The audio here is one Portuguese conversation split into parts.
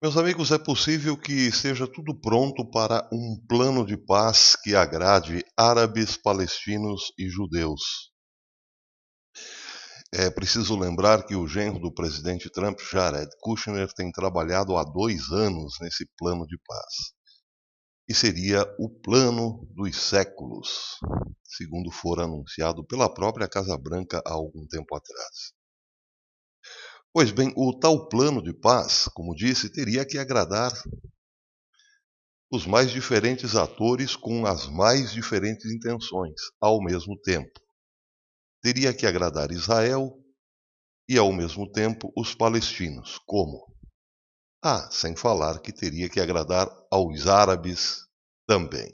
Meus amigos, é possível que esteja tudo pronto para um plano de paz que agrade árabes, palestinos e judeus. É preciso lembrar que o genro do presidente Trump, Jared Kushner, tem trabalhado há 2 anos nesse plano de paz. E seria o plano dos séculos, segundo fora anunciado pela própria Casa Branca há algum tempo atrás. Pois bem, o tal plano de paz, como disse, teria que agradar os mais diferentes atores com as mais diferentes intenções, ao mesmo tempo. Teria que agradar Israel e, ao mesmo tempo, os palestinos. Como? Sem falar que teria que agradar aos árabes também.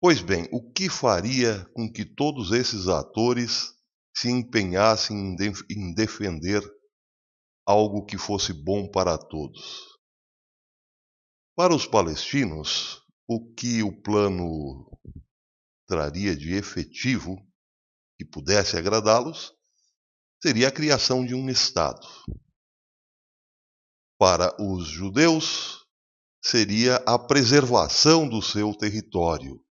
Pois bem, o que faria com que todos esses atores se empenhassem em defender algo que fosse bom para todos? Para os palestinos, o que o plano traria de efetivo que pudesse agradá-los seria a criação de um Estado. Para os judeus, seria a preservação do seu território.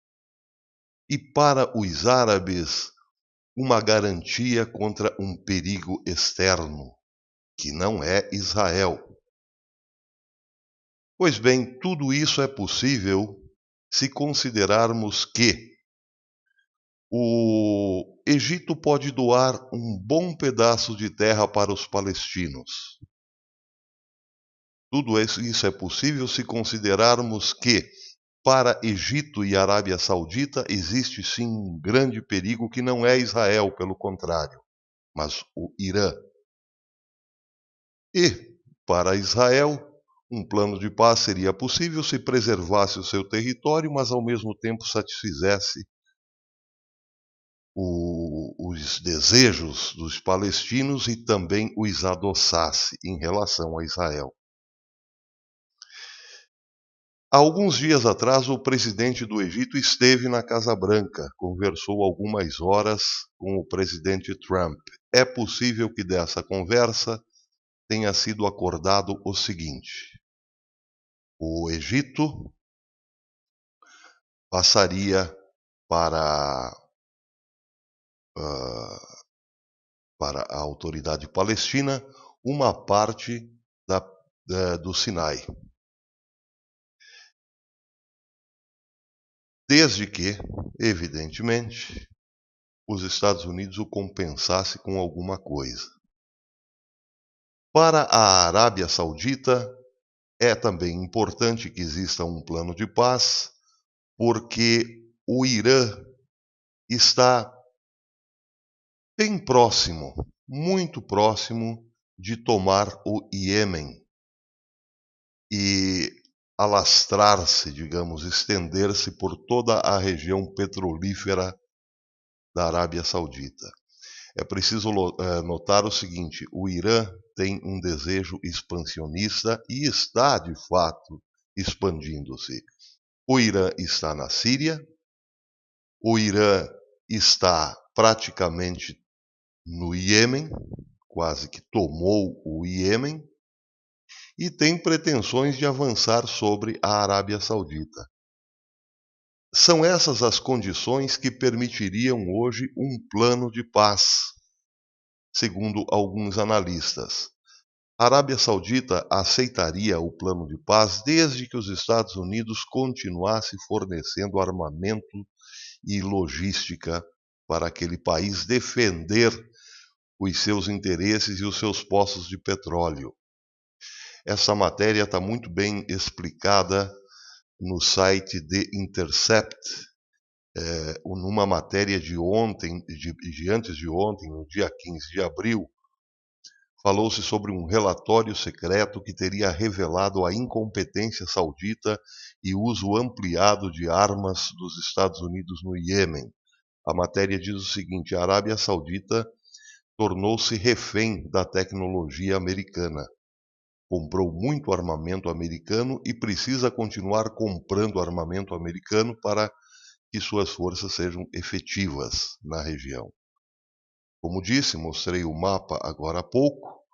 E para os árabes, uma garantia contra um perigo externo, que não é Israel. Pois bem, tudo isso é possível se considerarmos que o Egito pode doar um bom pedaço de terra para os palestinos. Tudo isso é possível se considerarmos que, para Egito e Arábia Saudita, existe sim um grande perigo que não é Israel, pelo contrário, mas o Irã. E, para Israel, um plano de paz seria possível se preservasse o seu território, mas ao mesmo tempo satisfizesse os desejos dos palestinos e também os adoçasse em relação a Israel. Há alguns dias atrás, o presidente do Egito esteve na Casa Branca, conversou algumas horas com o presidente Trump. É possível que dessa conversa tenha sido acordado o seguinte: o Egito passaria para, uh, para a autoridade palestina uma parte do Sinai, desde que, evidentemente, os Estados Unidos o compensasse com alguma coisa. Para a Arábia Saudita, é também importante que exista um plano de paz, porque o Irã está bem próximo, muito próximo de tomar o Iêmen e alastrar-se, digamos, estender-se por toda a região petrolífera da Arábia Saudita. É preciso notar o seguinte: o Irã tem um desejo expansionista e está, de fato, expandindo-se. O Irã está na Síria, o Irã está praticamente no Iêmen, quase que tomou o Iêmen, e tem pretensões de avançar sobre a Arábia Saudita. São essas as condições que permitiriam hoje um plano de paz, segundo alguns analistas. A Arábia Saudita aceitaria o plano de paz desde que os Estados Unidos continuasse fornecendo armamento e logística para aquele país defender os seus interesses e os seus poços de petróleo. Essa matéria está muito bem explicada no site The Intercept, numa matéria de ontem, de antes de ontem, no dia 15 de abril, falou-se sobre um relatório secreto que teria revelado a incompetência saudita e uso ampliado de armas dos Estados Unidos no Iêmen. A matéria diz o seguinte: a Arábia Saudita tornou-se refém da tecnologia americana. Comprou muito armamento americano e precisa continuar comprando armamento americano para que suas forças sejam efetivas na região. Como disse, mostrei o mapa agora há pouco.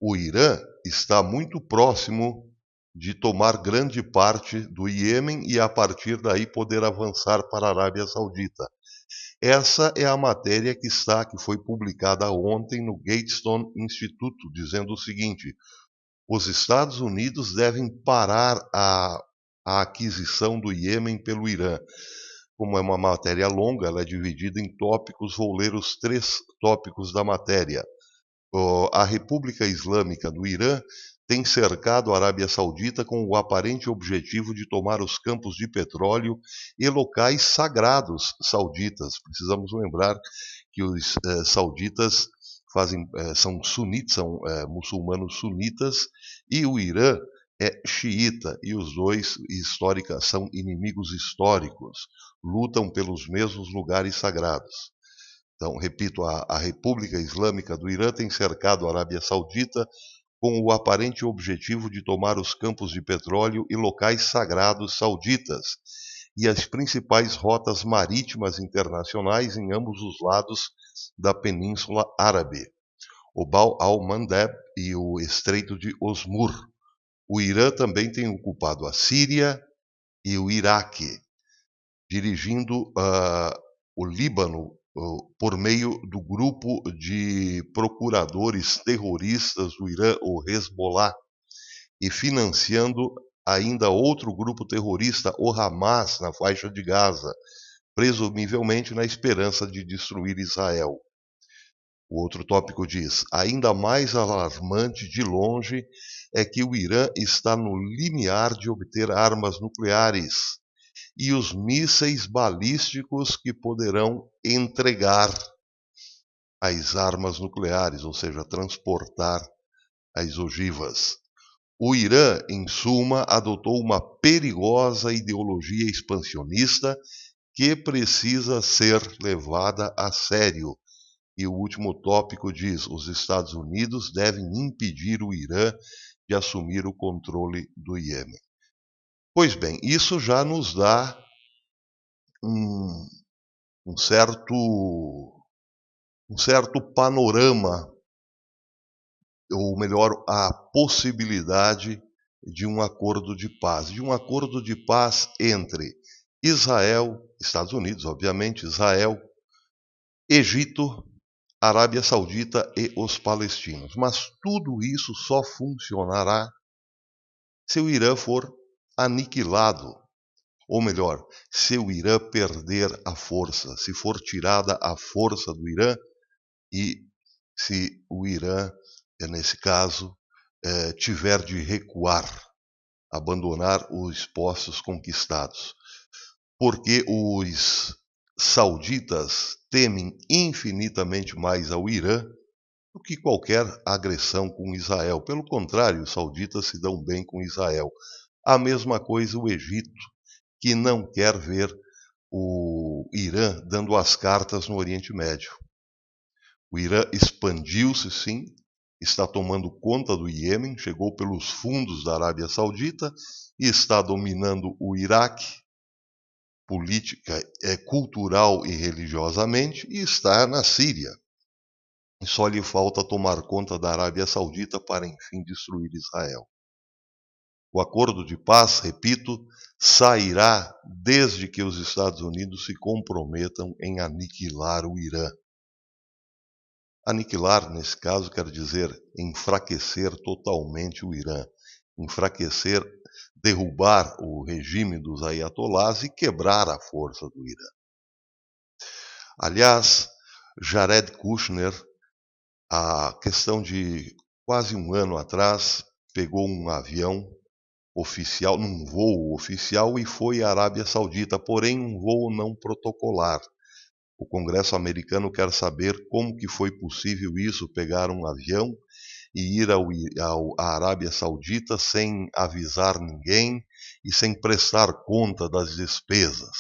o Irã está muito próximo de tomar grande parte do Iêmen e a partir daí poder avançar para a Arábia Saudita. Essa é a matéria que foi publicada ontem no Gatestone Instituto, dizendo o seguinte: os Estados Unidos devem parar a aquisição do Iêmen pelo Irã. Como é uma matéria longa, ela é dividida em tópicos, vou ler os 3 tópicos da matéria. A República Islâmica do Irã tem cercado a Arábia Saudita com o aparente objetivo de tomar os campos de petróleo e locais sagrados sauditas. Precisamos lembrar que os sauditas são sunitas, são muçulmanos sunitas, e o Irã é xiita, e os dois são inimigos históricos, lutam pelos mesmos lugares sagrados. Então, repito, a República Islâmica do Irã tem cercado a Arábia Saudita com o aparente objetivo de tomar os campos de petróleo e locais sagrados sauditas e as principais rotas marítimas internacionais em ambos os lados da Península Árabe, o Bab al-Mandeb e o Estreito de Osmur. O Irã também tem ocupado a Síria e o Iraque, dirigindo o Líbano por meio do grupo de procuradores terroristas do Irã, o Hezbollah, e financiando ainda outro grupo terrorista, o Hamas, na faixa de Gaza, presumivelmente na esperança de destruir Israel. O outro tópico diz: ainda mais alarmante de longe é que o Irã está no limiar de obter armas nucleares e os mísseis balísticos que poderão entregar as armas nucleares, ou seja, transportar as ogivas. O Irã, em suma, adotou uma perigosa ideologia expansionista que precisa ser levada a sério. E o último tópico diz: os Estados Unidos devem impedir o Irã de assumir o controle do Iêmen. Pois bem, isso já nos dá um certo panorama, ou melhor, a possibilidade de um acordo de paz entre Israel, Estados Unidos, obviamente, Israel, Egito, Arábia Saudita e os palestinos. Mas tudo isso só funcionará se o Irã for aniquilado. Ou melhor, se o Irã perder a força, se for tirada a força do Irã e se o Irã, nesse caso, tiver de recuar, abandonar os postos conquistados. Porque os sauditas temem infinitamente mais ao Irã do que qualquer agressão com Israel. Pelo contrário, os sauditas se dão bem com Israel. A mesma coisa o Egito, que não quer ver o Irã dando as cartas no Oriente Médio. O Irã expandiu-se, sim, está tomando conta do Iêmen, chegou pelos fundos da Arábia Saudita e está dominando o Iraque, política, cultural e religiosamente, e está na Síria. Só lhe falta tomar conta da Arábia Saudita para, enfim, destruir Israel. O acordo de paz, repito, sairá desde que os Estados Unidos se comprometam em aniquilar o Irã. Aniquilar, nesse caso, quer dizer enfraquecer totalmente o Irã, enfraquecer, derrubar o regime dos ayatolás e quebrar a força do Irã. Aliás, Jared Kushner, a questão de quase um ano atrás, pegou um avião oficial, num voo oficial, e foi à Arábia Saudita, porém um voo não protocolar. O Congresso americano quer saber como que foi possível isso, pegar um avião e ir à Arábia Saudita sem avisar ninguém e sem prestar conta das despesas.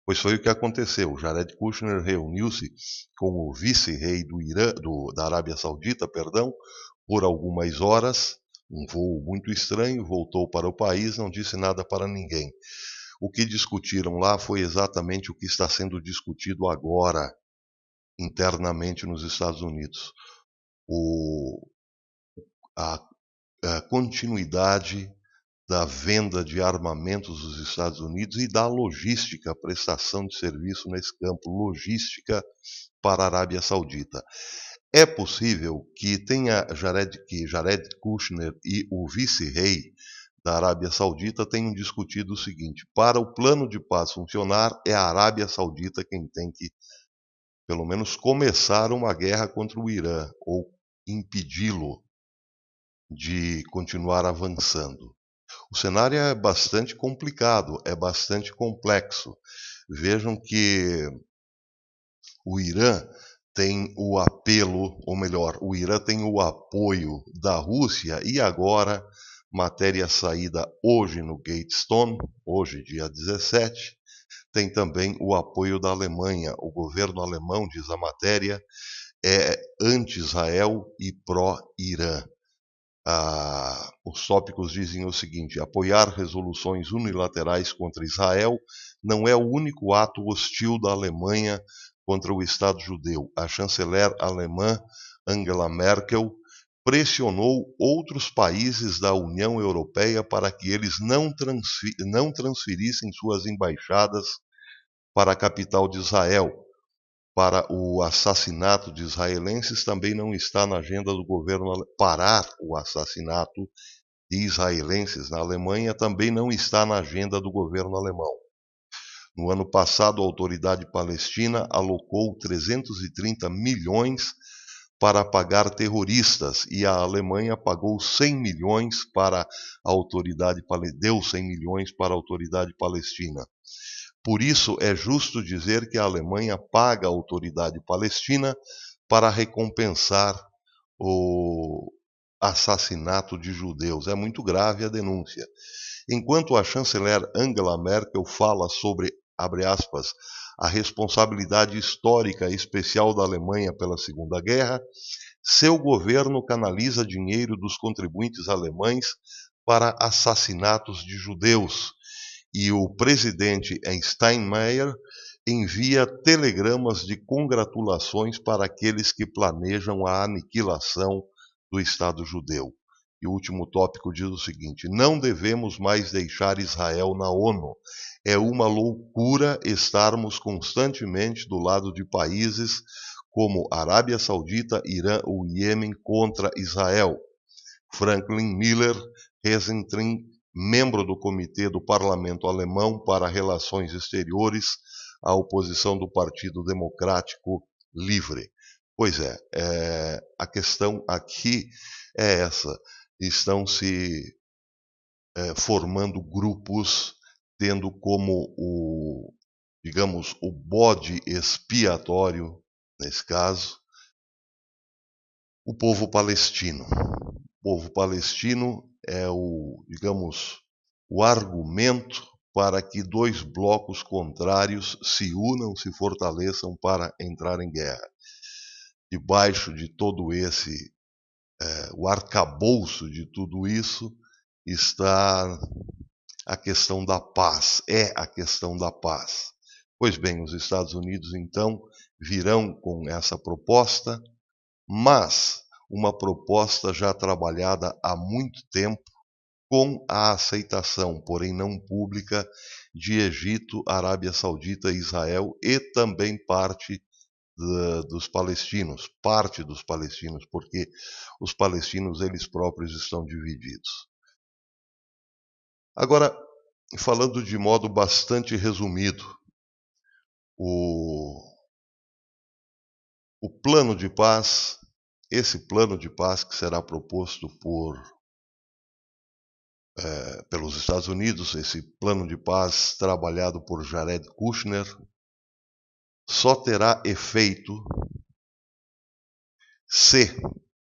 Pois foi o que aconteceu. Jared Kushner reuniu-se com o vice-rei da Arábia Saudita, por algumas horas, um voo muito estranho, voltou para o país, não disse nada para ninguém. O que discutiram lá foi exatamente o que está sendo discutido agora, internamente nos Estados Unidos. O a continuidade da venda de armamentos dos Estados Unidos e da logística, prestação de serviço nesse campo, logística para a Arábia Saudita. É possível que Jared Kushner e o vice-rei da Arábia Saudita tenham discutido o seguinte: para o plano de paz funcionar, é a Arábia Saudita quem tem que, pelo menos, começar uma guerra contra o Irã, ou impedi-lo de continuar avançando. O cenário é bastante complicado, é bastante complexo. Vejam que o Irã tem o apelo, ou melhor, o Irã tem o apoio da Rússia e agora, matéria saída hoje no Gatestone, hoje dia 17, tem também o apoio da Alemanha. O governo alemão, diz a matéria, é anti-Israel e pró-Irã. Os tópicos dizem o seguinte: apoiar resoluções unilaterais contra Israel não é o único ato hostil da Alemanha contra o Estado judeu. A chanceler alemã Angela Merkel pressionou outros países da União Europeia para que eles não transferissem suas embaixadas para a capital de Israel. Para o assassinato de israelenses também não está na agenda do governo. Parar o assassinato de israelenses na Alemanha também não está na agenda do governo alemão. No ano passado, a autoridade palestina alocou 330 milhões para pagar terroristas e a Alemanha pagou 100 milhões para a autoridade, deu 100 milhões para a autoridade palestina. Por isso, é justo dizer que a Alemanha paga a autoridade palestina para recompensar o assassinato de judeus. É muito grave a denúncia. Enquanto a chanceler Angela Merkel fala sobre, abre aspas, a responsabilidade histórica e especial da Alemanha pela Segunda Guerra, seu governo canaliza dinheiro dos contribuintes alemães para assassinatos de judeus. E o presidente Steinmeier envia telegramas de congratulações para aqueles que planejam a aniquilação do Estado judeu. E o último tópico diz o seguinte: não devemos mais deixar Israel na ONU. É uma loucura estarmos constantemente do lado de países como Arábia Saudita, Irã ou Iêmen contra Israel. Franklin Miller Hesentrin, membro do Comitê do Parlamento Alemão para Relações Exteriores, à oposição do Partido Democrático Livre. Pois é, a questão aqui é essa: estão se formando grupos tendo como digamos, o bode expiatório, nesse caso, o povo palestino. O povo palestino é digamos, o argumento para que dois blocos contrários se unam, se fortaleçam para entrar em guerra. Debaixo de todo o arcabouço de tudo isso, está a questão da paz, a questão da paz. Pois bem, os Estados Unidos, então, virão com essa proposta, mas uma proposta já trabalhada há muito tempo, com a aceitação, porém não pública, de Egito, Arábia Saudita e Israel, e também parte dos palestinos, porque os palestinos eles próprios estão divididos. Agora, falando de modo bastante resumido, o plano de paz, esse plano de paz que será proposto pelos Estados Unidos, esse plano de paz trabalhado por Jared Kushner, só terá efeito se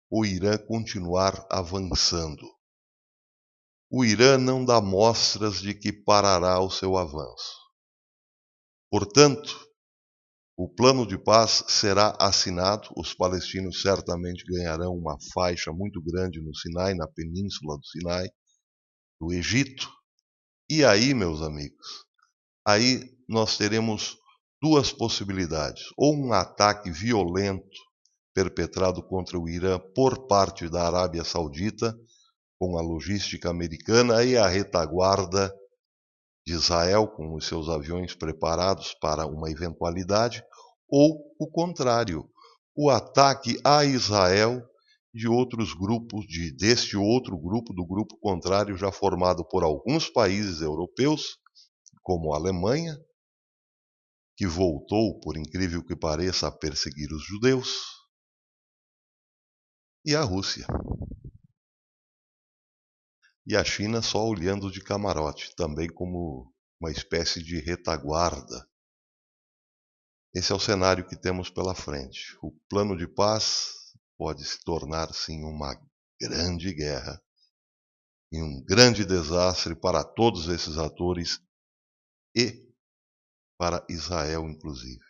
o Irã continuar avançando. O Irã não dá mostras de que parará o seu avanço. Portanto, o plano de paz será assinado, os palestinos certamente ganharão uma faixa muito grande no Sinai, na península do Sinai, do Egito. E aí, meus amigos, aí nós teremos duas possibilidades: ou um ataque violento perpetrado contra o Irã por parte da Arábia Saudita, com a logística americana e a retaguarda de Israel, com os seus aviões preparados para uma eventualidade, ou o contrário, o ataque a Israel de outros grupos, deste outro grupo, do grupo contrário, já formado por alguns países europeus, como a Alemanha, que voltou, por incrível que pareça, a perseguir os judeus, e a Rússia. E a China só olhando de camarote, também como uma espécie de retaguarda. Esse é o cenário que temos pela frente. O plano de paz pode se tornar, sim, uma grande guerra e um grande desastre para todos esses atores e para Israel, inclusive.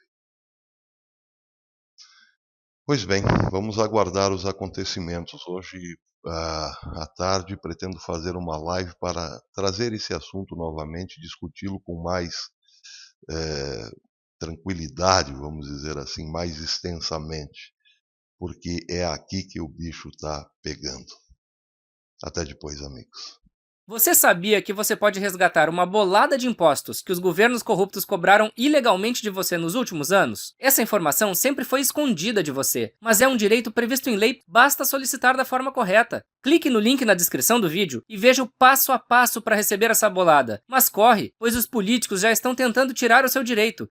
Pois bem, vamos aguardar os acontecimentos. Hoje à tarde pretendo fazer uma live para trazer esse assunto novamente, discuti-lo com mais tranquilidade, vamos dizer assim, mais extensamente, porque é aqui que o bicho está pegando. Até depois, amigos. Você sabia que você pode resgatar uma bolada de impostos que os governos corruptos cobraram ilegalmente de você nos últimos anos? Essa informação sempre foi escondida de você, mas é um direito previsto em lei, basta solicitar da forma correta. Clique no link na descrição do vídeo e veja o passo a passo para receber essa bolada. Mas corre, pois os políticos já estão tentando tirar o seu direito.